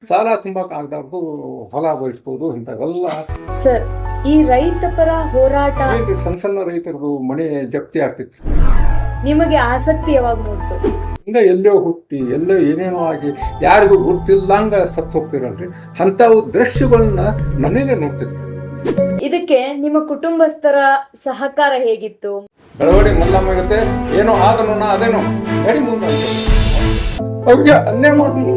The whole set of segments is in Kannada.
ಸಾಲ ತುಂಬಕ್ಕೆ ಆಗಬಾರ್ದು, ಹೊಲ ಬಯಸ್ಬೋದು ಇಂಥವೆಲ್ಲ. ಸರ್, ಈ ರೈತ ಪರ ಹೋರಾಟ ಏನ್ರಿ ಸಣ್ಣ ಸಣ್ಣ ರೈತರದು ಮನೆ ಜಪ್ತಿ ಆಗ್ತಿತ್ತು. ನಿಮಗೆ ಆಸಕ್ತಿ ಯಾವಾಗ ಮೂಡ್ತು? ಹಿಂಗ ಎಲ್ಲೋ ಹುಟ್ಟಿ ಎಲ್ಲೋ ಏನೇನೋ ಆಗಿ ಯಾರಿಗೂ ಗುರ್ತಿಲ್ದಂಗ ಸತ್ತು ಹೋಗ್ತಿರಲ್ರಿ, ಅಂಥವು ದೃಶ್ಯಗಳನ್ನ ಮನೇಲೆ ನೋಡ್ತಿದ್ರು. ಇದಕ್ಕೆ ನಿಮ್ಮ ಕುಟುಂಬಸ್ಥರ ಸಹಕಾರ ಹೇಗಿತ್ತು? ಬೆಳವಡಿ ಮಲ್ಲಮ್ಮ ಇರುತ್ತೆ, ಏನೋ ಆದನು ಅದೇನೋ ನಡಿ ಮುಂದೆ ಅಂತ ಅವ್ರಿಗೆ ಅನ್ಯಾಯ ಮಾಡ್ತೀನಿ.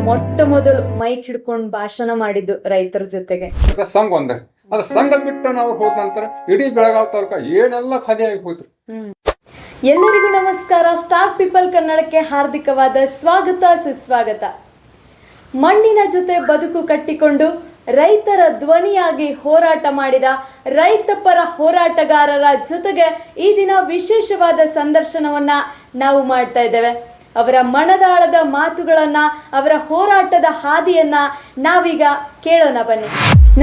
ಮೊಟ್ಟ ಮೊದಲು ಮೈಕ್ ಹಿಡ್ಕೊಂಡು ಭಾಷಣ ಮಾಡಿದ್ದು ರೈತರ ಜೊತೆಗೆ ಸಂಘ ಒಂದ ಅದ್ರ ಸಂಘ ಬಿಟ್ಟು ನಾವು ಹೋದ ನಂತರ ಇಡೀ ಬೆಳಗಾವಿ ತಾಲೂಕ ಏನೆಲ್ಲ ಖಾಲಿ ಆಗಿ ಹೋಯ್ತು. ಎಲ್ಲರಿಗೂ ನಮಸ್ಕಾರ. ಸ್ಟಾರ್ ಪೀಪಲ್ ಕನ್ನಡಕ್ಕೆ ಹಾರ್ದಿಕವಾದ ಸ್ವಾಗತ ಸುಸ್ವಾಗತ. ಮಣ್ಣಿನ ಜೊತೆ ಬದುಕು ಕಟ್ಟಿಕೊಂಡು ರೈತರ ಧ್ವನಿಯಾಗಿ ಹೋರಾಟ ಮಾಡಿದ ರೈತ ಪರ ಹೋರಾಟಗಾರರ ಜೊತೆಗೆ ಈ ದಿನ ವಿಶೇಷವಾದ ಸಂದರ್ಶನವನ್ನ ನಾವು ಮಾಡ್ತಾ ಇದ್ದೇವೆ. ಅವರ ಮನದಾಳದ ಮಾತುಗಳನ್ನ, ಅವರ ಹೋರಾಟದ ಹಾದಿಯನ್ನ ನಾವೀಗ ಕೇಳೋಣ, ಬನ್ನಿ.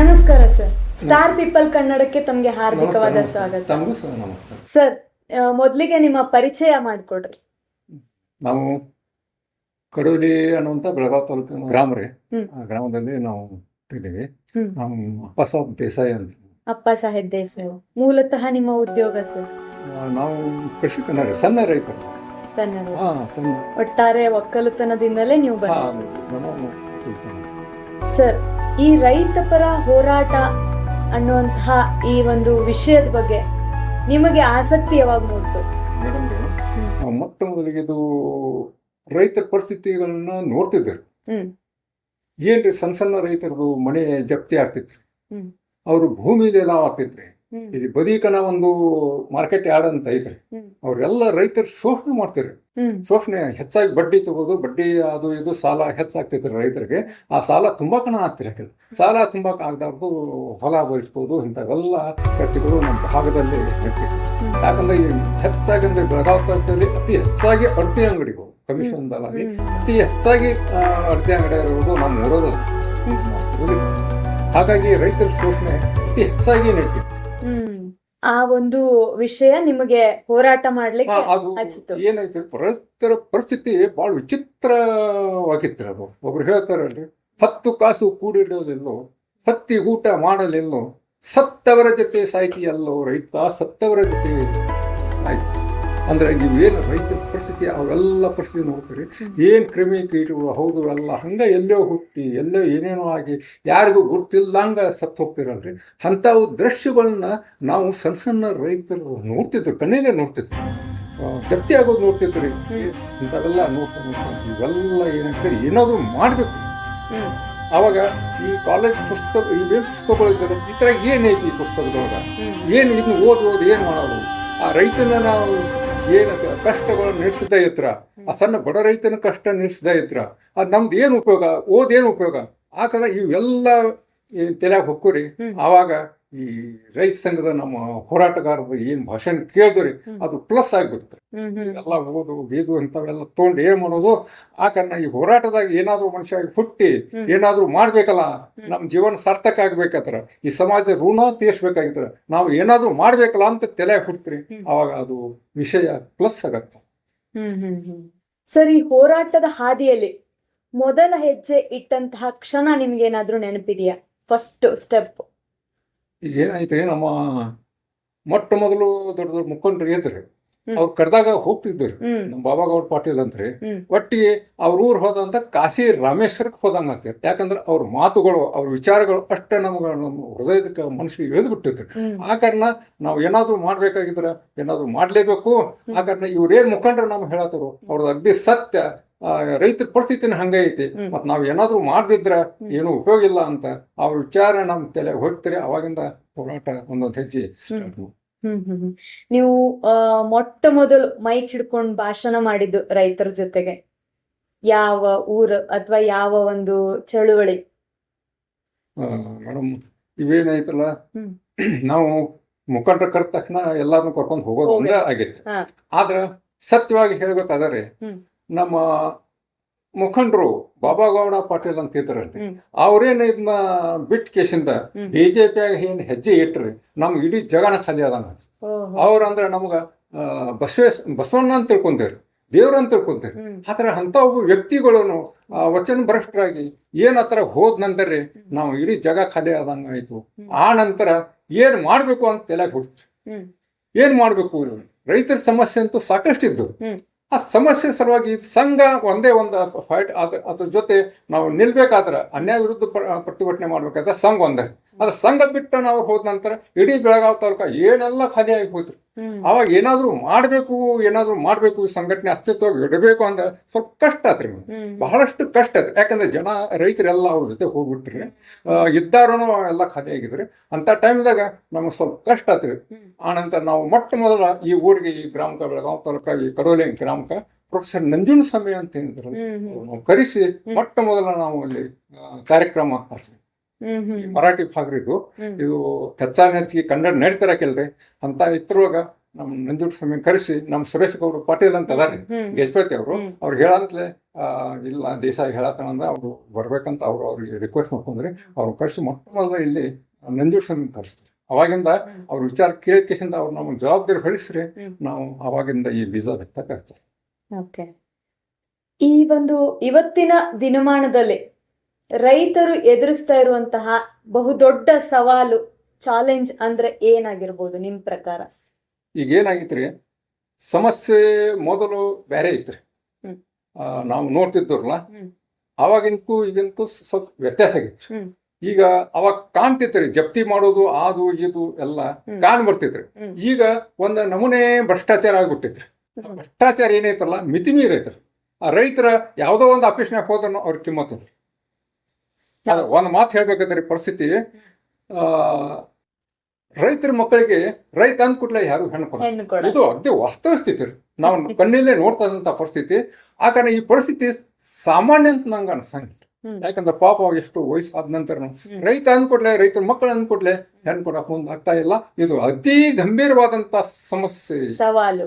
ನಮಸ್ಕಾರ ಸರ್, ಸ್ಟಾರ್ ಪೀಪಲ್ ಕನ್ನಡಕ್ಕೆ ತಮ್ಗೆ ಹಾರ್ದಿಕವಾದ ಸ್ವಾಗತ. ಸರ್, ಮೊದಲಿಗೆ ನಿಮ್ಮ ಪರಿಚಯ ಮಾಡಿಕೊಡ್ರಿ. ನಾವು ಕಡೋಲಿ ಅನ್ನುವಂಥ ಬೆಳಗಾವಿ ತಾಲೂಕಿನ ಗ್ರಾಮ ರೀ. ಆ ಗ್ರಾಮದಲ್ಲಿ ನಾವು ಇದ್ದೀವಿ. ನಾವು ಅಪ್ಪ ಸಾಹೇಬ್ ದೇಸಾಯಿ ಅಂತ. ಅಪ್ಪ ಸಾಹೇಬ್ ದೇಸಾಯಿ, ಮೂಲತಃ ನಿಮ್ಮ ಉದ್ಯೋಗ ಸರ್? ನಾವು ಕೃಷಿಕನ ರೀ, ಸಣ್ಣ ರೈತರು. ಸಣ್ಣ ಒಟ್ಟಾರೆ ಒಕ್ಕಲುತನದಿಂದಲೇ ನೀವು ಸರ್, ಈ ರೈತ ಪರ ಹೋರಾಟ ಅನ್ನುವಂತಹ ಈ ಒಂದು ವಿಷಯದ ಬಗ್ಗೆ ನಿಮಗೆ ಆಸಕ್ತಿ ಯಾವಾಗ ಮೂಡ್ತು? ಮೇಡಮ್ ರೀ, ಮೊಟ್ಟ ಮೊದಲಿಗೆ ಇದು ರೈತರ ಪರಿಸ್ಥಿತಿಗಳನ್ನ ನೋಡ್ತಿದ್ರು. ಏನ್ರಿ ಸಣ್ಣ ಸಣ್ಣ ರೈತರದು ಮನೆ ಜಪ್ತಿ ಆಗ್ತಿತ್ರಿ, ಅವ್ರು ಭೂಮಿಲಿ ಎಲ್ಲ ಆಗ್ತಿತ್ರಿ. ಇಲ್ಲಿ ಬದೀಕನ ಒಂದು ಮಾರ್ಕೆಟ್ ಯಾರ್ಡ್ ಅಂತ ಐತ್ರಿ, ಅವ್ರೆಲ್ಲ ರೈತರು ಶೋಷಣೆ ಮಾಡ್ತಿರಿ. ಶೋಷಣೆ ಹೆಚ್ಚಾಗಿ ಬಡ್ಡಿ ತಗೋದು, ಬಡ್ಡಿ ಅದು ಇದು ಸಾಲ ಹೆಚ್ಚಾಗ್ತೈತ್ರಿ ರೈತರಿಗೆ. ಆ ಸಾಲ ತುಂಬಾಕನ ಆಗ್ತಿರಿ. ಯಾಕಂದ್ರೆ ಸಾಲ ತುಂಬಾಕ ಆಗಬಾರ್ದು, ಹೊಲ ಬಯಸ್ಬೋದು ಇಂಥವೆಲ್ಲ ಕಟ್ಟಿಗಳು ನಮ್ಮ ಭಾಗದಲ್ಲಿ ನಡ್ತಿದ್ರು. ಯಾಕಂದ್ರೆ ಈ ಹೆಚ್ಚಾಗಿ ಅಂದ್ರೆ ಬೆಳಗಾವಿ ತಾಲೂಕಲ್ಲಿ ಅತಿ ಹೆಚ್ಚಾಗಿ ಅಡತಿ ಅಂಗಡಿಗಳು ಕಮಿಷನ್ ದಲಾಗಿ ಅತಿ ಹೆಚ್ಚಾಗಿ ಅಡತಿ ಅಂಗಡಿ ಇರುವುದು ನಮ್ಮ ಊರಲ್ಲಿ. ಹಾಗಾಗಿ ರೈತರ ಶೋಷಣೆ ಅತಿ ಹೆಚ್ಚಾಗಿ ನಡೀತಿತ್ತು. ಆ ಒಂದು ವಿಷಯ ನಿಮಗೆ ಹೋರಾಟ ಮಾಡ್ಲಿಕ್ಕೆ ಏನಾಯ್ತು, ರೈತರ ಪರಿಸ್ಥಿತಿ ಬಹಳ ವಿಚಿತ್ರವಾಗಿತ್ತು. ಅದು ಒಬ್ರು ಹೇಳ್ತಾರಲ್ರಿ, 10 ಕಾಸು ಕೂಡಿಡೋದಿಲ್ಲೋ, ಹತ್ತಿ ಊಟ ಮಾಡಲಿಲ್ಲೋ, ಸತ್ತವರ ಜೊತೆ ಸಾಯ್ತಿಯಲ್ಲೋ ರೈತ, ಸತ್ತವರ ಜೊತೆ ಸಾಯ್ತಿ. ಅಂದ್ರೆ ನೀವೇನು ರೈತರ ಪರಿಸ್ಥಿತಿ ಅವೆಲ್ಲ ಪರಿಸ್ಥಿತಿ ನೋಡ್ತೀರಿ. ಏನ್ ಕ್ರಿಮಿ ಕೀಟಗಳು ಹೌದು ಎಲ್ಲ ಹಂಗ ಎಲ್ಲೋ ಹುಟ್ಟಿ ಎಲ್ಲೋ ಏನೇನೋ ಆಗಿ ಯಾರಿಗೂ ಗುರ್ತಿಲ್ದಂಗ ಸತ್ತು ಹೋಗ್ತಿರಲ್ರಿ, ಅಂಥವು ದೃಶ್ಯಗಳನ್ನ ನಾವು ಸಣ್ಣ ಸಣ್ಣ ರೈತರು ನೋಡ್ತಿದ್ರು, ಕಣ್ಣೀರೇ ನೋಡ್ತಿದ್ರು. ಜಪ್ತಿ ಆಗೋದು ನೋಡ್ತಿದ್ರಿ. ಇಂಥವೆಲ್ಲ ನೋಡ್ತಾ ಇವೆಲ್ಲ ಏನಂತಾರೆ ಏನಾದ್ರು ಮಾಡ್ಬೇಕು. ಅವಾಗ ಈ ಕಾಲೇಜ್ ಪುಸ್ತಕ ಇವೇನು ಪುಸ್ತಕಗಳಿದ್ದಾರೆ, ಈ ಥರ ಏನೈತಿ ಈ ಪುಸ್ತಕದೊಳಗ, ಏನು ಇದನ್ನ ಓದು ಏನ್ ಮಾಡೋದು. ಆ ರೈತನ ನಾವು ಏನು ಕಷ್ಟಗಳು ನಿಲ್ಲಿಸಿದ ಇತ್ರ, ಆ ಸಣ್ಣ ಬಡ ರೈತನ ಕಷ್ಟ ನಿಲ್ಲಿಸಿದ ಇತ್ರ, ಅದು ನಮ್ದು ಏನು ಉಪಯೋಗ, ಓದೇನು ಉಪಯೋಗ. ಆಕಂದ್ರೆ ಇವೆಲ್ಲ ತಲೆಯಾಗ ಹೊಕ್ಕುರಿ. ಆವಾಗ ಈ ರೈತ ಸಂಘದ ನಮ್ಮ ಹೋರಾಟಗಾರರು ಏನ್ ಭಾಷಣ ಕೇಳಿದ್ರಿ ಅದು ಪ್ಲಸ್ ಆಗಿಬಿಡ್ತಾರೆ. ಎಲ್ಲ ಓದು ಗೀದು ಇಂಥವೆಲ್ಲ ತೊಗೊಂಡು ಏನ್ ಮಾಡೋದು. ಆ ಕಾರಣ ಈ ಹೋರಾಟದಾಗ ಏನಾದ್ರು ಮನುಷ್ಯ ಹುಟ್ಟಿ ಏನಾದ್ರು ಮಾಡ್ಬೇಕಲ್ಲ, ನಮ್ ಜೀವನ ಸಾರ್ಥಕ ಆಗ್ಬೇಕಾದ್ರ, ಈ ಸಮಾಜದ ಋಣ ತೀರ್ಸ್ಬೇಕಾಗಿದ್ರ, ನಾವು ಏನಾದ್ರು ಮಾಡ್ಬೇಕಲ್ಲ ಅಂತ ತಲೆ ಹುಟ್ಟ್ರಿ. ಅವಾಗ ಅದು ವಿಷಯ ಪ್ಲಸ್ ಆಗತ್ತೆ. ಸರ್, ಈ ಹೋರಾಟದ ಹಾದಿಯಲ್ಲಿ ಮೊದಲ ಹೆಜ್ಜೆ ಇಟ್ಟಂತಹ ಕ್ಷಣ ನಿಮ್ಗೇನಾದ್ರೂ ನೆನಪಿದೆಯಾ? ಫಸ್ಟ್ ಸ್ಟೆಪ್ ಈಗ ಏನಾಯ್ತ್ರಿ, ನಮ್ಮ ಮೊಟ್ಟ ಮೊದಲು ದೊಡ್ಡ ದೊಡ್ಡ ಮುಖಂಡರು ಇದ್ರಿ, ಅವ್ರು ಕರೆದಾಗ ಹೋಗ್ತಿದ್ರು. ನಮ್ಮ ಬಾಬಾಗೌಡ ಪಾಟೀಲ್ ಅಂತ್ರಿ, ಒಟ್ಟಿಗೆ ಅವ್ರ ಊರ್ ಹೋದಂತ ಕಾಶಿ ರಾಮೇಶ್ವರಕ್ಕೆ ಹೋದಂಗ ಆಗ್ತೈತಿ. ಯಾಕಂದ್ರೆ ಅವ್ರ ಮಾತುಗಳು ಅವ್ರ ವಿಚಾರಗಳು ಅಷ್ಟೇ ನಮ್ಮ ಹೃದಯಕ್ಕೆ ಮನಸ್ಸಿಗೆ ಇಳಿದು ಬಿಟ್ಟಿದ್ರು. ಆ ಕಾರಣ ನಾವು ಏನಾದ್ರು ಮಾಡ್ಬೇಕಾಗಿದ್ರ ಏನಾದ್ರು ಮಾಡ್ಲೇಬೇಕು. ಆ ಕಾರಣ ಇವ್ರೇನ್ ಮುಖಂಡರು ನಮ್ಗೆ ಹೇಳತ್ತರು ಅವ್ರದ್ದು ಅಗ್ದಿ ಸತ್ಯ. ರೈತರ ಪರಿಸ್ಥಿತಿನ ಹಂಗ ಐತಿ, ಮತ್ ನಾವ್ ಏನಾದ್ರು ಮಾಡ್ದಿದ್ರ ಏನು ಉಪಯೋಗ ಇಲ್ಲ ಅಂತ ಅವ್ರ ವಿಚಾರ ನಮ್ ತಲೆ ಹೋಗ್ತಾರೆ. ಅವಾಗಿಂದ ಹೋರಾಟ ಒಂದೊಂದು ಹೆಜ್ಜೆ. ನೀವು ಮೊಟ್ಟ ಮೊದಲು ಮೈಕ್ ಹಿಡ್ಕೊಂಡು ಭಾಷಣ ಮಾಡಿದ್ದು ರೈತರ ಜೊತೆಗೆ ಯಾವ ಊರು ಅಥವಾ ಯಾವ ಒಂದು ಚಳುವಳಿ? ಮೇಡಮ್, ಇವೇನಾಯ್ತಲ್ಲ, ನಾವು ಮುಖಂಡರ ಕರೆದ ತಕ್ಷಣ ಎಲ್ಲಾರನ್ನು ಕರ್ಕೊಂಡು ಹೋಗೋದು ಒಂದೇ ಆಗಿತ್ತು. ಆದ್ರ ಸತ್ಯವಾಗಿ ಹೇಳ್ಬೇಕಾದ್ರೆ ನಮ್ಮ ಮುಖಂಡರು ಬಾಬಾಗೌಡ ಪಾಟೀಲ್ ಅಂತ ಇದ್ರಲ್ಲಿ, ಅವ್ರೇನ್ ಇದನ್ನ ಬಿಟ್ಟು ಕೇಸಿಂದ ಬಿಜೆಪಿಯಾಗ ಏನ್ ಹೆಜ್ಜೆ ಇಟ್ರಿ ನಮ್ಗೆ ಇಡೀ ಜಗನ ಖಾಲಿ ಆದಂಗ. ಅವ್ರಂದ್ರೆ ನಮ್ಗ ಬಸವಣ್ಣ ಅಂತ ತಿಳ್ಕೊಂತೀರಿ. ದೇವ್ರಂತ ತಿಳ್ಕೊಂತಾರೆ. ಆತರ ಅಂತ ಒಬ್ಬ ವ್ಯಕ್ತಿಗಳನ್ನು ವಚನ ಭ್ರಷ್ಟರಾಗಿ ಏನ್ ಆತರ ಹೋದ ನಂತರ ನಾವು ಇಡೀ ಜಗ ಖಾಲಿ ಆದಂಗ ಆಯ್ತು. ಆ ನಂತರ ಏನ್ ಮಾಡ್ಬೇಕು ಅಂತ ತಲೆಗೆ ಹುಡ್ತು. ಏನ್ ಮಾಡ್ಬೇಕು, ರೈತರ ಸಮಸ್ಯೆ ಅಂತೂ ಸಾಕಷ್ಟಿದ್ದು. ಆ ಸಮಸ್ಯೆ ಸಲುವಾಗಿ ಸಂಘ ಒಂದೇ ಒಂದು ಫೈಟ್ ಅದ್ರ ಜೊತೆ ನಾವು ನಿಲ್ಬೇಕಾದ್ರೆ, ಅನ್ಯಾಯ ವಿರುದ್ಧ ಪ್ರತಿಭಟನೆ ಮಾಡ್ಬೇಕಾದ್ರೆ ಸಂಘ ಒಂದೇ. ಅದ್ರ ಸಂಘ ಬಿಟ್ಟು ನಾವು ಹೋದ ನಂತರ ಇಡೀ ಬೆಳಗಾವಿ ತಾಲೂಕ ಏನೆಲ್ಲ ಖಾಲಿ ಆಗಿ ಹೋಯ್ತು. ಅವಾಗ ಏನಾದ್ರು ಮಾಡ್ಬೇಕು ಈ ಸಂಘಟನೆ ಅಸ್ತಿತ್ವ ಇಡಬೇಕು ಅಂದ್ರೆ ಸ್ವಲ್ಪ ಕಷ್ಟ ಆತ್ರಿ, ಬಹಳಷ್ಟು ಕಷ್ಟ ಆಯ್ತು. ಯಾಕಂದ್ರೆ ಜನ ರೈತರೆಲ್ಲ ಅವ್ರ ಜೊತೆ ಹೋಗ್ಬಿಟ್ರಿ, ಇದ್ದಾರೂ ಎಲ್ಲ ಖಾಲಿ ಆಗಿದ್ರಿ. ಅಂತ ಟೈಮ್ದಾಗ ನಮ್ಗೆ ಸ್ವಲ್ಪ ಕಷ್ಟ ಆತ್ರಿ. ಆನಂತರ ನಾವು ಮೊಟ್ಟ ಮೊದಲ ಈ ಊರಿಗೆ, ಈ ಗ್ರಾಮಕ್ಕೆ, ಬೆಳಗಾವಿ ತಾಲೂಕ ಈ ಕಡೋಲಿ ಗ್ರಾಮಕ್ಕೆ ಪ್ರೊಫೆಸರ್ ನಂಜುಂಡಸ್ವಾಮಿ ಅಂತ ಏನಿದ್ರು ನಾವು ಕರೆಸಿ ಮೊಟ್ಟ ಮೊದಲ ನಾವು ಅಲ್ಲಿ ಕಾರ್ಯಕ್ರಮ ಮಾಡ್ತೀವಿ. ಮರಾಠಿ ಭಾಗರಿದ್ದು ಇದು ಹೆಚ್ಚಿಗೆ ಕನ್ನಡ ನಡೀತಾರಕಿಲ್ರಿ ಅಂತ ಇತ್ರೊಳಗ ನಮ್ ನಂಜುಂಡಸ್ವಾಮಿ ಕರೆಸಿ ನಮ್ ಸುರೇಶ್ ಗೌಡ ಪಾಟೀಲ್ ಅಂತ ಅದಾರಿ ಗಜಪತಿ ಅವರು, ಅವ್ರು ಹೇಳಂತಲೇ ಇಲ್ಲ ದೇಸಾಯಿ ಹೇಳತ್ತಂದ್ರೆ ಅವ್ರು ಬರ್ಬೇಕಂತ ಅವ್ರಿಗೆ ರಿಕ್ವೆಸ್ಟ್ ಮಾಡ್ಕೊಂಡ್ರಿ. ಅವ್ರು ಕರೆಸಿ ಮೊಟ್ಟ ಮೊದಲ ಇಲ್ಲಿ ನಂಜುಂಡಸ್ವಾಮಿ ಕರೆಸ್ತಾರೆ. ಅವಾಗಿಂದ ಅವ್ರ ವಿಚಾರ ಕೇಳಿಕೆಸಿಂದ ಅವ್ರು ನಮ್ಗೆ ಜವಾಬ್ದಾರಿ ಹೊರಿಸ್ರಿ ನಾವು ಅವಾಗಿಂದ ಈ ಬೀಜ ಬಿತ್ತಕ್ಕಾಗ್ತದೆ. ಓಕೆ, ಈ ಒಂದು ಇವತ್ತಿನ ದಿನಮಾನದಲ್ಲಿ ರೈತರು ಎದುರಿಸ್ತಾ ಇರುವಂತಹ ಬಹುದೊಡ್ಡ ಸವಾಲು, ಚಾಲೆಂಜ್ ಅಂದ್ರೆ ಏನಾಗಿರ್ಬೋದು ನಿಮ್ ಪ್ರಕಾರ? ಈಗ ಏನಾಗಿತ್ರಿ, ಸಮಸ್ಯೆ ಮೊದಲು ಬೇರೆ ಐತ್ರಿ. ನಾವು ನೋಡ್ತಿದ್ದವ್ರಲ್ಲ, ಅವಾಗಿಂತೂ ಈಗಂತೂ ಸ್ವಲ್ಪ ವ್ಯತ್ಯಾಸ ಆಗಿತ್ರಿ. ಈಗ ಅವಾಗ ಕಾಣ್ತಿತ್ರಿ ಜಪ್ತಿ ಮಾಡೋದು ಅದು ಇದು ಎಲ್ಲ ಕಾಣ್ ಬರ್ತಿತ್ರಿ. ಈಗ ಒಂದ್ ನಮೂನೆ ಭ್ರಷ್ಟಾಚಾರ ಆಗ್ಬಿಟ್ಟಿತ್ರಿ. ಭ್ರಷ್ಟಾಚಾರ ಏನೈತಲ್ಲ ಮಿತಿ ಮೀರೈತ್ರಿ. ಆ ರೈತರ ಯಾವ್ದೋ ಒಂದು ಆಫೀಸ್ನಾಗ ಹೋದ್ರೂ ಅವ್ರ ಕಿಮ್ಮತ್ ಒಂದ್ ಮಾತು ಹೇಳ್ಬೇಕಂದ್ರಿ ಪರಿಸ್ಥಿತಿ. ರೈತರ ಮಕ್ಕಳಿಗೆ ರೈತ ಅಂದ್ ಕೂಡಲೇ ಯಾರು ಹೆಣ್ಣು ಕೊಡ, ಇದು ಅದೇ ವಾಸ್ತವ ಸ್ಥಿತಿ ರೀ. ನಾವು ಕಣ್ಣಿಲ್ಲೇ ನೋಡ್ತಾ ಇದ್ದಂತ ಪರಿಸ್ಥಿತಿ. ಆ ಕಾರಣ ಈ ಪರಿಸ್ಥಿತಿ ಸಾಮಾನ್ಯ ಅಂತ ನಂಗೆ ಅನ್ಸಂಗಿಲ್ಲ. ಯಾಕಂದ್ರೆ ಪಾಪ ಎಷ್ಟು ವಯಸ್ಸಾದ ನಂತರ ರೈತ ಅಂದ್ಕೊಡ್ಲೆ, ರೈತರ ಮಕ್ಕಳು ಅಂದ್ಕೊಡ್ಲೆ ಹೆಣ್ಣು ಕೊಡಕ್ ಮುಂದೆ ಆಗ್ತಾ ಇಲ್ಲ. ಇದು ಅತಿ ಗಂಭೀರವಾದಂತ ಸಮಸ್ಯೆ, ಸವಾಲು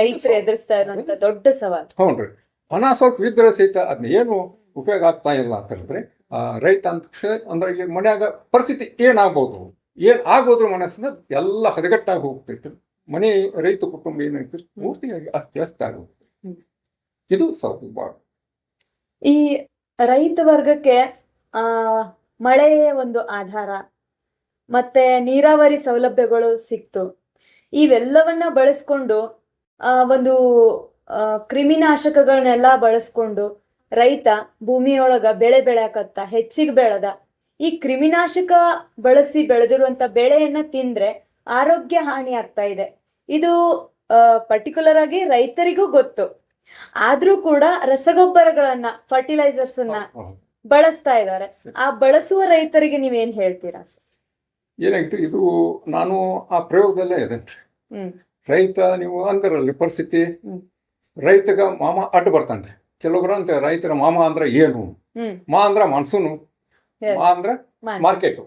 ರೈತರು ಎದುರಿಸ್ತಾ ಇರುವಂತ ದೊಡ್ಡ ಸವಾಲು. ಹೌನ್ರಿ, ಹಣ ಸ್ವಲ್ಪ ಇದ್ರೆ ಸಹಿತ ಅದನ್ನ ಏನು ಉಪಯೋಗ ಆಗ್ತಾ ಇಲ್ಲ ಅಂತ ಹೇಳಿದ್ರೆ ರೈತ ಅಂತ ಅಂದ್ರೆ ಈಗ ಮನ್ಯಾಗ ಪರಿಸ್ಥಿತಿ ಏನಾಗ್ಬೋದು, ಏನ್ ಆಗೋದ್ರ ಮನಸ್ಸಿನ ಎಲ್ಲ ಹದಗೆಟ್ಟಾಗಿ ಹೋಗ್ತೈತಿ. ಮನೆ ರೈತ ಕುಟುಂಬ ಏನೈತಿ ಪೂರ್ತಿಯಾಗಿ ಅಸ್ತ ಆಗೋಗ್ತೈತಿ. ಇದು ಸ್ವಲ್ಪ ಬಾಳ ಈ ರೈತ ವರ್ಗಕ್ಕೆ ಮಳೆಯೇ ಒಂದು ಆಧಾರ, ಮತ್ತೆ ನೀರಾವರಿ ಸೌಲಭ್ಯಗಳು ಸಿಕ್ತು. ಇವೆಲ್ಲವನ್ನ ಬಳಸ್ಕೊಂಡು ಒಂದು ಕ್ರಿಮಿನಾಶಕಗಳನ್ನೆಲ್ಲ ಬಳಸ್ಕೊಂಡು ರೈತ ಭೂಮಿಯೊಳಗ ಬೆಳೆ ಬೆಳೆಯಕತ್ತ, ಹೆಚ್ಚಿಗೆ ಬೆಳೆದ. ಈ ಕ್ರಿಮಿನಾಶಕ ಬಳಸಿ ಬೆಳೆದಿರುವಂತ ಬೆಳೆಯನ್ನ ತಿಂದ್ರೆ ಆರೋಗ್ಯ ಹಾನಿ ಆಗ್ತಾ ಇದೆ. ಇದು ಪರ್ಟಿಕ್ಯುಲರ್ ಆಗಿ ರೈತರಿಗೂ ಗೊತ್ತು. ಆದ್ರೂ ಕೂಡ ರಸಗೊಬ್ಬರಗಳನ್ನ, ಫರ್ಟಿಲೈಸರ್ಸ್ ಅನ್ನ ಬಳಸ್ತಾ ಇದ್ದಾರೆ. ಆ ಬಳಸುವ ರೈತರಿಗೆ ನೀವೇನ್ ಹೇಳ್ತೀರಾ? ಏನಾಗಿತ್ತು ಇದು, ನಾನು ಆ ಪ್ರಯೋಗದಲ್ಲೇ ಇದೇನ್ರಿ. ರೈತ ನೀವು ಅಂತಾರಲ್ಲಿ ಪರಿಸ್ಥಿತಿ, ರೈತಗ ಮಾಮ ಅಡ್ಡ ಬರ್ತಾನ್ರಿ. ಕೆಲವೊಬ್ರು ಅಂತ ರೈತರ ಮಾಮ ಅಂದ್ರ ಏನು, ಮಾ ಅಂದ್ರ ಮನ್ಸೂನು, ಮಾ ಅಂದ್ರ ಮಾರ್ಕೆಟ್,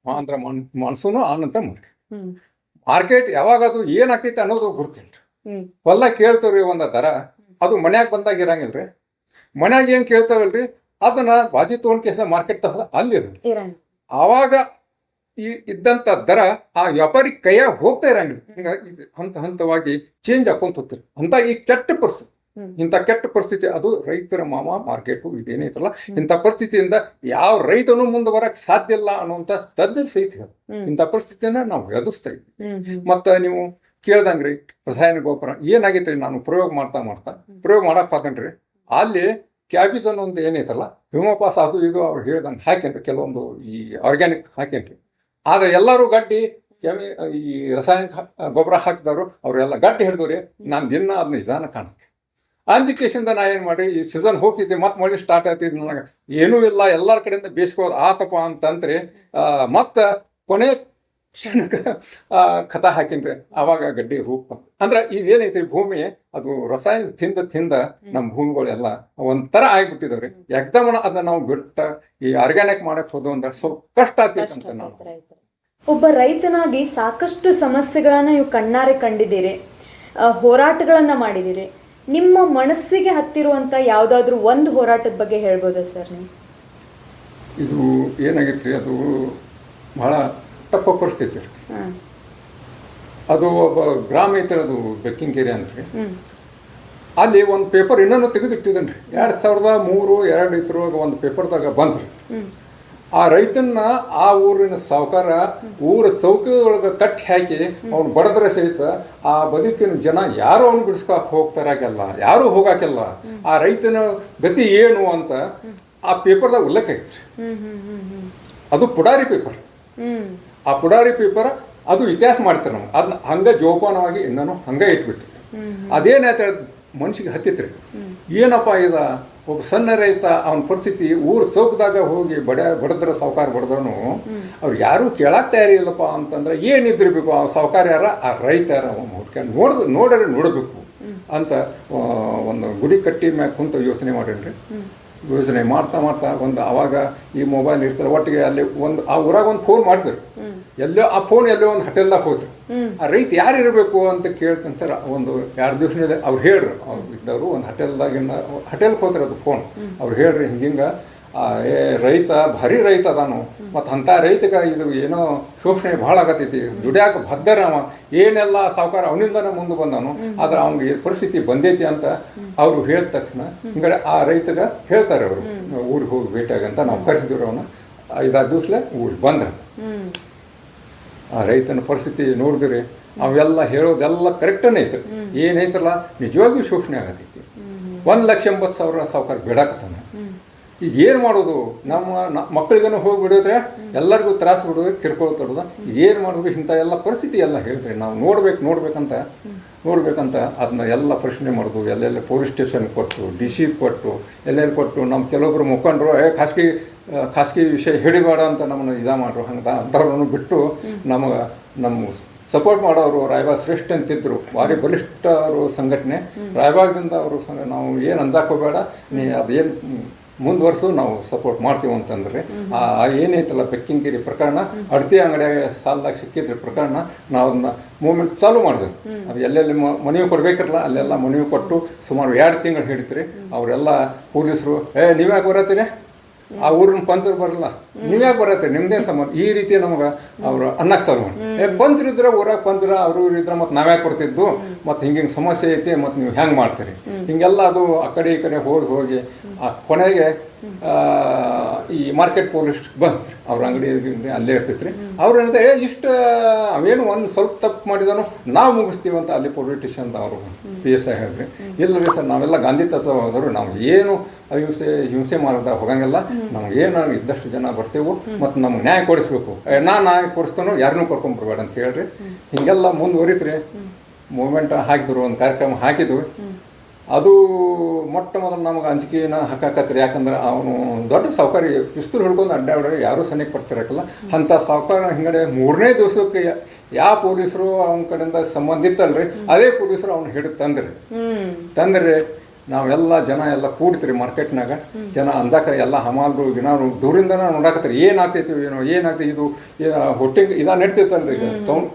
ಮಾ ಅಂದ್ರ ಮನ್ಸೂನು, ಆನಂತರ ಮಾರ್ಕೆಟ್ ಯಾವಾಗ ಅದು ಏನಾಗ್ತೈತಿ ಅನ್ನೋದು ಗೊತ್ತಿಲ್ರಿ. ಹೊಲ ಕೇಳ್ತವ್ರಿ ಒಂದ ದರ, ಅದು ಮನ್ಯಾಗ ಬಂದಾಗ ಇರಂಗಿಲ್ರಿ. ಮನ್ಯಾಗ ಏನ್ ಕೇಳ್ತಾವಲ್ರಿ ಅದನ್ನ ಬಾಜಿ ತಗೊಂಡ್ ಕೇಸ ಮಾರ್ಕೆಟ್ ತಗೊಂಡ ಅಲ್ಲಿ ಆವಾಗ ಈ ಇದ್ದಂತ ದರ ಆ ವ್ಯಾಪಾರಿ ಕೈಯಾಗ ಹೋಗ್ತಾ ಇರಂಗಿಲ್ಲ. ಹಿಂಗಾಗಿ ಹಂತ ಹಂತವಾಗಿ ಚೇಂಜ್ ಹಾಕೊಂತ ಹೋಗ್ತಿರಿ. ಅಂತ ಈ ಕೆಟ್ಟ ಪರಿಸ್ಥಿತಿ, ಇಂಥ ಕೆಟ್ಟ ಪರಿಸ್ಥಿತಿ ಅದು ರೈತರ ಮಾಮ ಮಾರ್ಕೆಟು ಇದೇನೈತಲ್ಲ, ಇಂಥ ಪರಿಸ್ಥಿತಿಯಿಂದ ಯಾವ ರೈತನು ಮುಂದೆ ಬರಕ್ ಸಾಧ್ಯ ಇಲ್ಲ ಅನ್ನುವಂತ ತಜ್ಞ ಸಹಿತ ಇಂಥ ಪರಿಸ್ಥಿತಿಯನ್ನ ನಾವು ಎದುರಿಸ್ತಾ ಇದ್ವಿ. ಮತ್ತ ನೀವು ಕೇಳ್ದಂಗ್ರಿ ರಸಾಯನಿಕ ಗೊಬ್ಬರ ಏನಾಗೈತ್ರಿ, ನಾನು ಪ್ರಯೋಗ ಮಾಡಕ್ ಹೋದನ್ರಿ. ಅಲ್ಲಿ ಕ್ಯಾಬೇಜ್ ಅನ್ನೋ ಒಂದು ಏನೈತಲ್ಲ ಹಿಮೋಪಾಸ್ ಅದು ಇದು ಅವ್ರು ಹೇಳ್ದಂಗೆ ಹಾಕೇನ್ರಿ, ಕೆಲವೊಂದು ಈ ಆರ್ಗ್ಯಾನಿಕ್ ಹಾಕೇನ್ರಿ. ಆದ್ರೆ ಎಲ್ಲರೂ ಗಡ್ಡಿ ಈ ರಾಸಾಯನಿಕ ಗೊಬ್ಬರ ಹಾಕಿದವರು ಅವರೆಲ್ಲ ಗಡ್ಡಿ ಹಿಡಿದವ್ರಿ. ನಾನು ದಿನ ಅದನ್ನ ನಿಧಾನ ಕಾಣುತ್ತೆ. ಅಂದಿಕೇಶಿಂದ ನಾ ಏನು ಮಾಡಿ, ಈ ಸೀಸನ್ ಹೋಗ್ತಿದ್ದೆ, ಮತ್ತೆ ಮಳೆ ಸ್ಟಾರ್ಟ್ ಆಗ್ತಿದ್ದೆ, ನನಗೆ ಏನೂ ಇಲ್ಲ, ಎಲ್ಲರ ಕಡೆಯಿಂದ ಬೇಯಿಸ್ಕೋದು ಆತಪ್ಪ ಅಂತಂದ್ರೆ ಮತ್ತೆ ಕೊನೆ ಖತ ಹಾಕಿನ್ರಿ. ಆವಾಗ ಗಡ್ಡಿ ರೂಪ ಅಂದ್ರೆ ಇದೇನೈತಿ ಭೂಮಿ ಅದು ರಸಾಯನ ತಿಂದ ನಮ್ಮ ಭೂಮಿಗಳೆಲ್ಲ ಒಂಥರ ಆಗ್ಬಿಟ್ಟಿದವ್ರಿ. ಎಕ್ದಮನ ಅದನ್ನ ನಾವು ಬಿಟ್ಟ ಈ ಆರ್ಗ್ಯಾನಿಕ್ ಮಾಡಕ್ ಹೋದ ಅಂದ್ರೆ ಸ್ವಲ್ಪ ಕಷ್ಟ ಆಗ್ತೈತೆ ಅಂತ ನಾವು. ಒಬ್ಬ ರೈತನಾಗಿ ಸಾಕಷ್ಟು ಸಮಸ್ಯೆಗಳನ್ನ ನೀವು ಕಣ್ಣಾರೆ ಕಂಡಿದ್ದೀರಿ, ಹೋರಾಟಗಳನ್ನ ಮಾಡಿದ್ದೀರಿ. ನಿಮ್ಮ ಮನಸ್ಸಿಗೆ ಹತ್ತಿರುವಂತ ಯಾವ್ದಾದ್ರು ಒಂದು ಹೋರಾಟದ ಬಗ್ಗೆ ಹೇಳ್ಬೋದಾ ಸರ್ ನೀವು? ಇದು ಏನಾಗಿತ್ರಿ, ಅದು ಬಹಳ ಟಪ್ಪ ಪರಿಸ್ಥಿತಿ. ಅದು ಒಬ್ಬ ಗ್ರಾಮ ಐತೆ, ಅದು ಬೆಕ್ಕಿಂಗೇರಿ ಅಂತ್ರಿ. ಅಲ್ಲಿ ಒಂದು ಪೇಪರ್ ಇನ್ನೂ ತೆಗೆದಿಟ್ಟಿದ್ದೇನೆ ರೀ 2003 ಇದ್ರೊಳಗೆ ಒಂದು ಪೇಪರ್ದಾಗ ಬಂದ್ರಿ. ಆ ರೈತನ್ನ ಆ ಊರಿನ ಸಾವುಕಾರ ಊರ ಚೌಕದೊಳಗೆ ಕಟ್ಟಿ ಹಾಕಿ ಅವ್ನು ಬಡದ್ರೆ ಸಹಿತ ಆ ಬದುಕಿನ ಜನ ಯಾರು ಅವ್ನು ಬಿಡಿಸ್ಕೊಕ್ ಹೋಗ್ತಾರಾಗಲ್ಲ, ಯಾರು ಹೋಗಾಕಿಲ್ಲ. ಆ ರೈತನ ಗತಿ ಏನು ಅಂತ ಆ ಪೇಪರ್ದಾಗ ಉಲ್ಲೇಖ ಐತ್ರಿ. ಅದು ಪುಡಾರಿ ಪೇಪರ್. ಆ ಪುಡಾರಿ ಪೇಪರ್ ಅದು ಇತಿಹಾಸ ಮಾಡ್ತಾರೆ ನಮ್ಗೆ. ಅದನ್ನ ಹಂಗೆ ಜೋಪಾನವಾಗಿ ಇನ್ನೂ ಹಂಗೆ ಇಟ್ಬಿಟ್ಟು ಅದೇನಾಯ್ತು ಮನ್ಸಿಗೆ ಹತ್ತಿತ್ರಿ. ಏನಪ್ಪ ಇದ ಒಬ್ಬ ಸಣ್ಣ ರೈತ ಅವನ ಪರಿಸ್ಥಿತಿ ಊರ ಚೌಕದಾಗ ಹೋಗಿ ಬಡದ್ರ ಸಾವುಕಾರ ಬಡದವನು ಅವ್ರು ಯಾರೂ ಕೇಳಕ್ ತಯಾರಿ ಇಲ್ಲಪ್ಪ ಅಂತಂದ್ರೆ ಏನಿದ್ದಿರ್ಬೇಕು ಆ ಸಾವುಕಾರ ಯಾರ ಆ ರೈತ ಯಾರ ಹುಡ್ಕೊಂಡು ನೋಡಬೇಕು ಅಂತ ಒಂದು ಗುಡಿ ಕಟ್ಟಿ ಮ್ಯಾಗ ಕುಂತ ಯೋಚನೆ ಮಾಡೇನ್ರಿ. ಯೋಚನೆ ಮಾಡ್ತಾ ಒಂದು ಅವಾಗ ಈ ಮೊಬೈಲ್ ಇರ್ತಾರೆ ಒಟ್ಟಿಗೆ ಅಲ್ಲಿ ಒಂದು ಆ ಊರಾಗ ಒಂದು ಫೋನ್ ಮಾಡಿದ್ರು. ಎಲ್ಲೋ ಆ ಫೋನ್ ಎಲ್ಲೋ ಒಂದು ಹೋಟೆಲ್ದಾಗ ಹೋದ್ರು. ಆ ರೈತ ಯಾರು ಇರಬೇಕು ಅಂತ ಕೇಳ್ತಂತಾರೆ. ಒಂದು 2 ದಿವಸದಲ್ಲಿ ಅವ್ರು ಹೇಳ್ರಿ, ಅವ್ರು ಇದ್ದವರು ಒಂದು ಹೋಟೆಲ್ಗೆ ಹೋದ್ರೆ ಅದು ಫೋನ್ ಅವ್ರು ಹೇಳ್ರಿ ಹಿಂಗ ರೈತ ಭಾರಿ ರೈತ ಅದಾನು, ಮತ್ತು ಅಂಥ ರೈತಗೆ ಇದು ಏನೋ ಶೋಷಣೆ ಭಾಳ ಆಗತೈತಿ, ದುಡ್ಯಾಕ ಭದ್ರ ಅವ, ಏನೆಲ್ಲ ಸಾವುಕಾರ ಅವನಿಂದನೇ ಮುಂದೆ ಬಂದನು, ಆದ್ರೆ ಅವ್ನಿಗೆ ಪರಿಸ್ಥಿತಿ ಬಂದೈತಿ ಅಂತ ಅವ್ರು ಹೇಳಿದ ತಕ್ಷಣ ಹಿಂಗಡೆ ಆ ರೈತಗೆ ಹೇಳ್ತಾರೆ ಅವರು ಊರಿಗೆ ಹೋಗಿ ಭೇಟಿಯಾಗಂತ ನಾವು ಕರೆಸಿದ್ರು. ಅವನ್ನ 5-6 ದಿವಸಲೇ ಊರಿಗೆ ಬಂದ್ರೆ ಆ ರೈತನ ಪರಿಸ್ಥಿತಿ ನೋಡಿದ್ರಿ ಅವೆಲ್ಲ ಹೇಳೋದೆಲ್ಲ ಕರೆಕ್ಟನೇ ಐತೆ. ಏನೈತಲ್ಲ ನಿಜವಾಗಿಯೂ ಶೋಷಣೆ ಆಗತೈತಿ. 1,80,000 ಸಾವುಕಾರ ಬಿಡಾಕತ್ತಾನ. ಈಗ ಏನು ಮಾಡೋದು? ನಮ್ಮ ಮಕ್ಕಳಿಗೇನು ಹೋಗಿ ಬಿಡೋದ್ರೆ ಎಲ್ಲರಿಗೂ ತ್ರಾಸು ಬಿಡೋದು, ಕಿರ್ಕೊಳ್ತಡೋದು. ಏನು ಮಾಡೋದು? ಇಂಥ ಎಲ್ಲ ಪರಿಸ್ಥಿತಿ ಎಲ್ಲ ಹೇಳ್ರಿ ನಾವು ನೋಡ್ಬೇಕಂತ ಅದನ್ನ ಎಲ್ಲ ಪ್ರಶ್ನೆ ಮಾಡೋದು. ಎಲ್ಲೆಲ್ಲ ಪೊಲೀಸ್ ಸ್ಟೇಷನ್ ಕೊಟ್ಟು, DC ಕೊಟ್ಟು, ಎಲ್ಲೆಲ್ಲಿ ಕೊಟ್ಟು ನಮ್ಮ ಕೆಲವೊಬ್ರು ಮುಖಂಡರು ಖಾಸಗಿ ವಿಷಯ ಹಿಡಿಬೇಡ ಅಂತ ನಮ್ಮನ್ನು ಮಾಡ್ರು. ಹಂಗೆ ಅಂಥವ್ರನ್ನು ಬಿಟ್ಟು ನಮ್ಮ ಸಪೋರ್ಟ್ ಮಾಡೋರು ರಾಯಬಾಗ್ ಶ್ರೇಷ್ಠ ಅಂತಿದ್ರು. ಭಾರಿ ಬಲಿಷ್ಠರು ಸಂಘಟನೆ ರಾಯಬಾಗದಿಂದ ಅವರು ನಾವು ಏನು ಅಂದಾಕೋಬೇಡ, ನೀ ಅದೇನು ಮುಂದುವರ್ಸು, ನಾವು ಸಪೋರ್ಟ್ ಮಾಡ್ತೀವಿ ಅಂತಂದ್ರೆ ಏನೈತಲ್ಲ ಬೆಕ್ಕಿಂಗೇರಿ ಪ್ರಕರಣ, ಅಡತಿ ಅಂಗಡಿಯಾಗ ಸಾಲದಾಗ ಸಿಕ್ಕಿದ್ರ ಪ್ರಕರಣ ನಾವು ಅದನ್ನ ಮೂವ್ಮೆಂಟ್ ಚಾಲೂ ಮಾಡಿದ್ವಿ. ಅದು ಎಲ್ಲೆಲ್ಲಿ ಮನವಿ ಕೊಡ್ಬೇಕಿರಲ್ಲ ಅಲ್ಲೆಲ್ಲ ಮನವಿ ಕೊಟ್ಟು ಸುಮಾರು 2 ತಿಂಗಳು ಹಿಡಿತ್ರಿ. ಅವರೆಲ್ಲ ಪೊಲೀಸರು ನೀವ್ಯಾಕೆ ಬರತ್ತೀರಿ, ಆ ಊರಿನ ಪಂಚರು ಬರಲ್ಲ, ನೀವ್ಯಾಕೆ ಬರತ್ತೀರಿ, ನಿಮ್ದೇನು ಸಂಬಂಧ, ಈ ರೀತಿ ನಮ್ಗೆ ಅವ್ರು ಅನ್ನಕ್ಕೆ ಚಾಲು ಮಾಡಿ ಪಂಚರಿದ್ರೆ ಊರಾಗ ಪಂಚರ ಅವರು ಇದ್ರೆ ಮತ್ತು ನಾವ್ಯಾಕೆ ಬರ್ತಿದ್ದು, ಮತ್ತು ಹಿಂಗೆ ಸಮಸ್ಯೆ ಐತಿ, ಮತ್ತು ನೀವು ಹೆಂಗೆ ಮಾಡ್ತೀರಿ, ಹಿಂಗೆಲ್ಲ ಅದು ಆ ಕಡೆ ಈ ಕಡೆ ಹೋಗಿ ಆ ಕೊನೆಗೆ ಈ ಮಾರ್ಕೆಟ್ ಪೊಲೀಸ್ ಬಂತ್ರಿ. ಅವ್ರ ಅಂಗಡಿ ಅಲ್ಲೇ ಇರ್ತೈತ್ರಿ. ಅವ್ರು ಏನಿದೆ ಇಷ್ಟು ಅವೇನು ಒಂದು ಸ್ವಲ್ಪ ತಪ್ಪು ಮಾಡಿದನು ನಾವು ಮುಗಿಸ್ತೀವಿ ಅಂತ ಅಲ್ಲಿ ಪೊಲೀಸ್ ಸ್ಟೇಷನ್ ಅವರು PSI ಹೇಳಿದ್ರಿ. ಇಲ್ಲರಿ ಸರ್, ನಾವೆಲ್ಲ ಗಾಂಧಿ ತತ್ವ ಹೋದರು, ನಾವು ಏನು ಹಿಂಸೆ ಮಾಡೋದ ಹೋಗಂಗಿಲ್ಲ, ನಮಗೇನು ಇದ್ದಷ್ಟು ಜನ ಬರ್ತೇವೆ ಮತ್ತು ನಮ್ಗೆ ನ್ಯಾಯ ಕೊಡಿಸ್ಬೇಕು, ನ್ಯಾಯ ಕೊಡಿಸ್ತಾನೋ ಯಾರನ್ನೂ ಕರ್ಕೊಂಡ್ಬರ್ಬೇಡ ಅಂತ ಹೇಳ್ರಿ. ಹಿಂಗೆಲ್ಲ ಮುಂದುವರಿತ್ರಿ. ಮೂವ್ಮೆಂಟ್ ಹಾಕಿದ್ರು, ಒಂದು ಕಾರ್ಯಕ್ರಮ ಹಾಕಿದ್ವಿ. ಅದು ಮೊಟ್ಟ ಮೊದಲು ನಮಗೆ ಅಂಜಿಕೆನ ಹಾಕಾಕತ್ರಿ. ಯಾಕಂದ್ರೆ ಅವನು ದೊಡ್ಡ ಸಾವುಕಾರಿ ಪಿಸ್ತೂಲ್ ಹಿಡ್ಕೊಂಡು ಅಡ್ಡಾಡ್ರಿ, ಯಾರೂ ಸನಿಗೆ ಬರ್ತಿರಕ್ಕಲ್ಲ. ಅಂಥ ಸಾವುಕಾರ ಹಿಂಗಡೆ 3ನೇ ದಿವಸಕ್ಕೆ ಯಾವ ಪೊಲೀಸರು ಅವನ ಕಡೆಯಿಂದ ಸಂಬಂಧ ಇತ್ತಲ್ರಿ ಅದೇ ಪೊಲೀಸರು ಅವ್ನು ಹಿಡಿದು ತಂದ್ರಿ. ನಾವೆಲ್ಲ ಜನ ಎಲ್ಲ ಕೂಡ್ತೀರಿ ಮಾರ್ಕೆಟ್ನಾಗ. ಜನ ಅಂದಾಕ ಎಲ್ಲ ಹಮಾಲ್ರು ಗಿನಾರು ದೂರಿಂದನ ನೋಡಾಕತ್ರಿ ಏನಾಗ್ತೈತಿ ಏನಾಗ್ತೈತಿ. ಇದು ಹೊಟ್ಟೆಗೆ ನಡ್ತೈತಲ್ರಿ, ಈಗ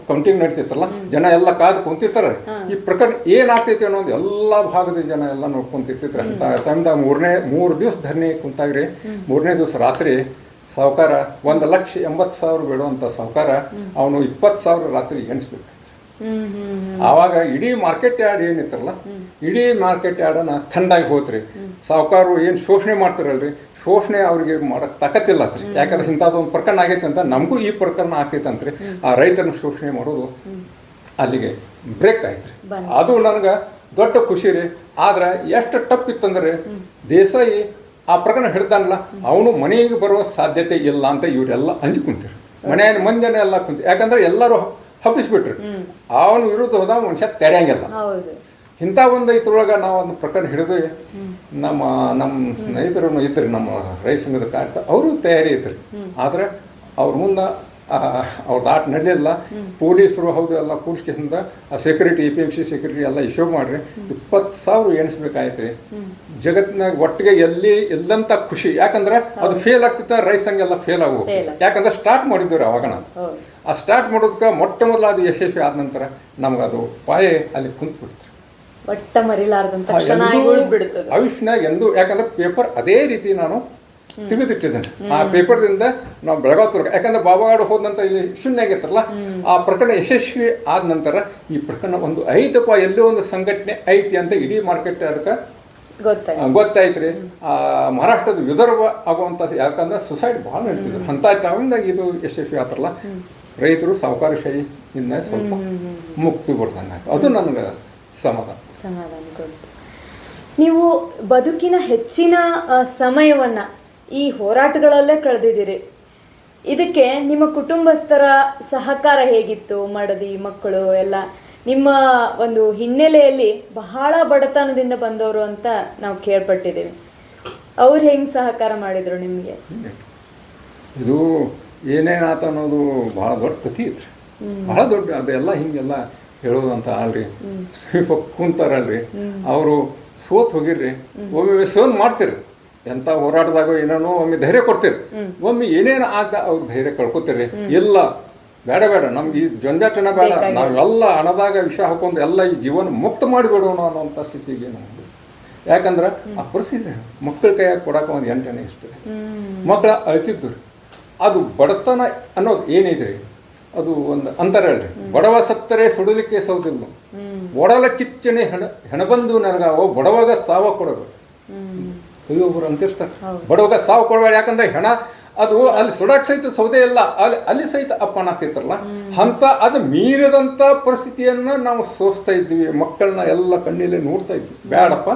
ಕೌಂಟಿಂಗ್ ನಡ್ತೈತಲ್ಲ, ಜನ ಎಲ್ಲ ಕಾದು ಕುಂತಿರ್ತಾರೆ. ಈ ಪ್ರಕರಣ ಏನಾಗ್ತೈತಿ ಅನ್ನೋದು ಎಲ್ಲ ಭಾಗದ ಜನ ಎಲ್ಲ ನೋಡ್ಕೊಂತಿರ್ತಿದ್ರು. ಅಂತ ಟೈಮ್ದಾಗ 3 ದಿವಸ ಧರಣಿ ಕುಂತಾಗ್ರಿ. 3ನೇ ದಿವಸ ರಾತ್ರಿ ಸಾವುಕಾರ 1,80,000 ಬೇಡುವಂಥ ಸಾವುಕಾರ ಅವನು 20,000 ರಾತ್ರಿ ಎಣಿಸ್ಬೇಕು. ಆವಾಗ ಇಡೀ ಮಾರ್ಕೆಟ್ ಯಾರ್ಡ್ ಏನಿತ್ತಲ್ಲ, ಇಡೀ ಮಾರ್ಕೆಟ್ ಯಾರ್ಡನ್ನ ತಂದಾಗಿ ಹೋತ್ರಿ. ಸಾವುಕಾರರು ಏನು ಶೋಷಣೆ ಮಾಡ್ತಾರಲ್ರಿ, ಶೋಷಣೆ ಅವ್ರಿಗೆ ಮಾಡಕ್ಕೆ ತಾಕತ್ತಿಲ್ಲತ್ರಿ. ಯಾಕಂದ್ರೆ ಇಂಥದ್ದೊಂದು ಪ್ರಕರಣ ಆಗೈತೆ ಅಂತ ನಮಗೂ ಈ ಪ್ರಕರಣ ಆಗ್ತೈತಂತ್ರಿ. ಆ ರೈತನ ಶೋಷಣೆ ಮಾಡೋದು ಅಲ್ಲಿಗೆ ಬ್ರೇಕ್ ಆಯ್ತ್ರಿ. ಅದು ನನಗೆ ದೊಡ್ಡ ಖುಷಿ ರೀ. ಆದ್ರೆ ಎಷ್ಟು ಟಪ್ ಇತ್ತಂದ್ರೆ ದೇಸಾಯಿ ಆ ಪ್ರಕರಣ ಹಿಡ್ದಾನಲ್ಲ, ಅವನು ಮನೆಗೆ ಬರುವ ಸಾಧ್ಯತೆ ಇಲ್ಲ ಅಂತ ಇವರೆಲ್ಲ ಅಂಜಿ ಕುಂತಿರು. ಮನೆಯ ಮಂದಿನ ಎಲ್ಲ ಕುಂತ, ಯಾಕಂದ್ರೆ ಎಲ್ಲರೂ ಹಬ್ಬಿಸ್ಬಿಟ್ರಿ. ಅವನು ವಿರುದ್ಧ ಹೋದ ಮನುಷ್ಯ ತಡೆಯಂಗಿಲ್ಲ. ಇಂಥ ಒಂದು ಇದ್ರೊಳಗೆ ನಾವು ಒಂದು ಪ್ರಕರಣ ಹಿಡಿದು ನಮ್ಮ ಸ್ನೇಹಿತರು ಇದ್ರಿ, ನಮ್ಮ ರೈತ ಸಂಘದ ಕಾರ್ಯ ಅವರು ತಯಾರಿ ಇದ್ರಿ. ಆದರೆ ಅವ್ರ ಮುಂದೆ ಅವ್ರ ದಾಟ್ ನಡಲಿಲ್ಲ. ಪೊಲೀಸರು ಹೌದು ಎಲ್ಲ ಕೂಡಿಸ್ಕಿಂದ ಆ ಸೆಕ್ಯೂರಿಟಿ APMC ಸೆಕ್ಯೂರಿಟಿ ಎಲ್ಲ ಇಶ್ಯೂ ಮಾಡ್ರಿ. 20,000 ಎಣಿಸ್ಬೇಕಾಯ್ತು. ಜಗತ್ತಿನಾಗ ಒಟ್ಟಿಗೆ ಎಲ್ಲಿ ಇಲ್ಲಂತ ಖುಷಿ. ಯಾಕಂದ್ರೆ ಅದು ಫೇಲ್ ಆಗ್ತಿತ್ತ, ರೈತ ಸಂಘ ಎಲ್ಲ ಫೇಲ್ ಆಗು. ಯಾಕಂದ್ರೆ ಸ್ಟಾರ್ಟ್ ಮಾಡಿದ್ದೀವಿ ಅವಾಗ ನಾವು. ಆ ಸ್ಟಾರ್ಟ್ ಮಾಡೋದಕ್ಕೆ ಮೊಟ್ಟ ಮೊದಲು ಅದು ಯಶಸ್ವಿ ಆದ ನಂತರ ನಮಗದು ಪಾಯೆ ಅಲ್ಲಿ ಕುಂತು ಬಿಡ್ತಾರೆ. ಆಯುಷ್ನಾಗ ಎಂದು. ಯಾಕಂದ್ರೆ ಪೇಪರ್ ಅದೇ ರೀತಿ ನಾನು ತೆಗೆದಿಟ್ಟಿದ್ದೇನೆ. ಆ ಪೇಪರ್ದಿಂದ ನಾವು ಬೆಳಗಾವ್ ತನಕ, ಯಾಕಂದ್ರೆ ಬಾಬಾಗಾಡು ಹೋದಂತ ಶೂನ್ಯ ಆಗೈತಲ್ಲ, ಆ ಪ್ರಕರಣ ಯಶಸ್ವಿ ಆದ ನಂತರ ಈ ಪ್ರಕರಣ ಒಂದು ಐತಪ್ಪ, ಎಲ್ಲೋ ಒಂದು ಸಂಘಟನೆ ಐತಿ ಅಂತ ಇಡೀ ಮಾರ್ಕೆಟ್ ಅದಕ್ಕೆ ಗೊತ್ತಾಯ್ತ್ರಿ. ಆ ಮಹಾರಾಷ್ಟ್ರದ ವಿದರ್ಭ ಆಗುವಂಥ, ಯಾಕಂದ್ರೆ ಸುಸೈಡ್ ಭಾಳ ನಡೀತಿದ್ರು ಅಂಥ ಟೈಮ್ದಾಗ ಇದು ಯಶಸ್ವಿ ಆತಲ್ಲ. ರೈತರು ಸಾಹುಕಾರಶಾಹಿಯಿಂದ ಸ್ವಲ್ಪ ಮುಕ್ತಿ ಕೊಡ್ದಂಗೆ ಆಯ್ತು. ಅದು ನನಗೆ ಸಮಾಧಾನ ಕೊಡ್ತು. ನೀವು ಬದುಕಿನ ಹೆಚ್ಚಿನ ಸಮಯವನ್ನ ಈ ಹೋರಾಟಗಳಲ್ಲೇ ಕಳೆದಿದ್ದೀರಿ. ಇದಕ್ಕೆ ನಿಮ್ಮ ಕುಟುಂಬಸ್ಥರ ಸಹಕಾರ ಹೇಗಿತ್ತು? ಮಡದಿ ಮಕ್ಕಳು ಎಲ್ಲ ನಿಮ್ಮ ಒಂದು ಹಿನ್ನೆಲೆಯಲ್ಲಿ ಬಹಳ ಬಡತನದಿಂದ ಬಂದವರು ಅಂತ ನಾವು ಕೇಳ್ಪಟ್ಟಿದ್ದೀವಿ. ಅವ್ರು ಹೆಂಗೆ ಸಹಕಾರ ಮಾಡಿದ್ರು ನಿಮಗೆ? ಇದು ಏನೇನಾತ ಅನ್ನೋದು ಭಾಳ ದೊಡ್ಡ ಕಥೆ ಐತ್ರಿ, ಭಾಳ ದೊಡ್ಡ. ಅದೆಲ್ಲ ಹಿಂಗೆಲ್ಲ ಹೇಳೋದಂತ ಅಲ್ರಿ. ಕುಂತಾರಲ್ರಿ, ಅವರು ಸೋತ್ ಹೋಗಿರ್ರಿ, ಒಮ್ಮೆ ಸೋನ್ ಮಾಡ್ತೀರಿ, ಎಂಥ ಹೋರಾಟದಾಗ ಏನೇನೋ ಒಮ್ಮೆ ಧೈರ್ಯ ಕೊಡ್ತೀರಿ, ಒಮ್ಮೆ ಏನೇನು ಆಗ್ದ ಅವ್ರ ಧೈರ್ಯ ಕಳ್ಕೊತೀರಿ. ಇಲ್ಲ ಬೇಡ ಬೇಡ, ನಮ್ಗೆ ಈ ಜಂಜಾಟನ ಬೇಡ, ನಾವೆಲ್ಲ ಹಣದಾಗ ವಿಷ ಹಾಕೊಂಡು ಎಲ್ಲ ಈ ಜೀವನ ಮುಕ್ತ ಮಾಡಿಬಿಡೋಣ ಅನ್ನೋಂಥ ಸ್ಥಿತಿಗೆ ನಮ್ಮದು. ಯಾಕಂದ್ರೆ ಆ ಪರಿಸ್ಥಿತಿ ಮಕ್ಕಳ ಕೈಯಾಗ ಕೊಡಕ್ಕೆ ಒಂದು ಎಂಟನೇ ಇಷ್ಟು ಮಕ್ಕಳ ಅಳ್ತಿದ್ರು. ಅದು ಬಡತನ ಅನ್ನೋದು ಏನೈತೆ ರೀ, ಅದು ಒಂದು ಅಂತರ ಹೇಳ್ರಿ. ಬಡವ ಸತ್ತರೆ ಸುಡಲಿಕ್ಕೆ ಸೌದಿಲ್ಲ, ಒಡಲ ಕಿಚ್ಚನೆ ಹೆಣಬಂದು ನನಗಾವ ಬಡವಾಗ ಸಾವ ಕೊಡಬೇಕು. ಒಬ್ಬರು ಅಂತಿರ್ತಾರೆ, ಬಡವಾಗ ಸಾವು ಕೊಡಬೇಡ, ಯಾಕಂದ್ರೆ ಹೆಣ ಅದು ಅಲ್ಲಿ ಸುಡಕ್ ಸಹಿತ ಸೌದೆ ಇಲ್ಲ, ಅಲ್ಲಿ ಸಹಿತ ಅಪ್ಪನ ಆಗ್ತಿತ್ತಲ್ಲ ಅಂತ. ಅದು ಮೀರಿದಂಥ ಪರಿಸ್ಥಿತಿಯನ್ನ ನಾವು ಸೋಸ್ತಾ ಇದ್ವಿ. ಮಕ್ಕಳನ್ನ ಎಲ್ಲ ಕಣ್ಣಲ್ಲೇ ನೋಡ್ತಾ ಇದ್ವಿ. ಬೇಡಪ್ಪ,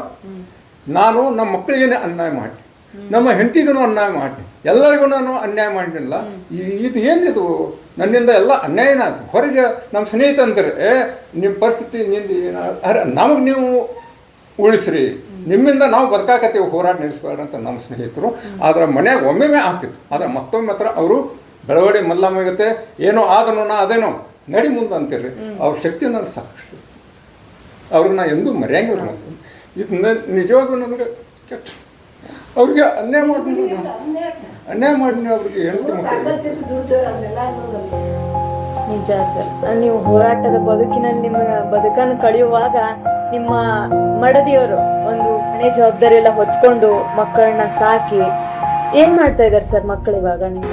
ನಾನು ನಮ್ಮ ಮಕ್ಕಳಿಗೇನೆ ಅನ್ಯಾಯ ಮಾಡಿ, ನಮ್ಮ ಹೆಂಡತಿಗೂ ಅನ್ಯಾಯ ಮಾಡಿ, ಎಲ್ಲರಿಗೂ ನಾನು ಅನ್ಯಾಯ ಮಾಡಲಿಲ್ಲ. ಇದು ಏನಿದು ನನ್ನಿಂದ ಎಲ್ಲ ಅನ್ಯಾಯನ ಆಯ್ತು. ಹೊರಗೆ ನಮ್ಮ ಸ್ನೇಹಿತ ಅಂತಾರೆ, ನಿಮ್ಮ ಪರಿಸ್ಥಿತಿ ನಿಂದ ನಮಗೆ ನೀವು ಉಳಿಸ್ರಿ, ನಿಮ್ಮಿಂದ ನಾವು ಬದುಕಾಕತ್ತೀವಿ, ಹೋರಾಟ ನಡೆಸಬೇಡ ಅಂತ ನಮ್ಮ ಸ್ನೇಹಿತರು. ಆದ್ರೆ ಮನ್ಯಾಗ ಒಮ್ಮೆ ಆಗ್ತಿತ್ತು. ಆದ್ರೆ ಮತ್ತೊಮ್ಮೆ ಹತ್ರ ಅವರು ಬೆಳವಡಿ ಮಲ್ಲಮ್ಮಗತ್ತೆ ಏನೋ ಆದನೋ ನಾ ಅದೇನೋ ನಡಿ ಮುಂದೆ ಅಂತೀರಿ. ಅವ್ರ ಶಕ್ತಿ ನನಗೆ ಸಾಕಷ್ಟು, ಅವ್ರನ್ನ ಎಂದೂ ಮರ್ಯಾಂಗಿಲ್ಲ. ಮತ್ತು ಇದು ನಿಜವಾಗೂ ನನಗೆ ಕೆಟ್ಟ. ಅವ್ರಿಗೆ ಅನ್ಯಾಯ ಮಾಡಿ ಅವ್ರಿಗೆ ಹೆಂಡತಿ ನಿಜ ಸರ್. ನೀವು ಹೋರಾಟದ ಬದುಕಿನಲ್ಲಿ ನಿಮ್ಮ ಬದುಕನ್ನು ಕಳೆಯುವಾಗ ನಿಮ್ಮ ಮಡದಿಯವರು ಒಂದು ಮನೆ ಜವಾಬ್ದಾರಿ ಎಲ್ಲ ಹೊತ್ಕೊಂಡು ಮಕ್ಕಳನ್ನ ಸಾಕಿ ಏನ್ ಮಾಡ್ತಾ ಇದಾರೆ ಸರ್ ಮಕ್ಕಳು ಇವಾಗ? ನಿಮ್ಮ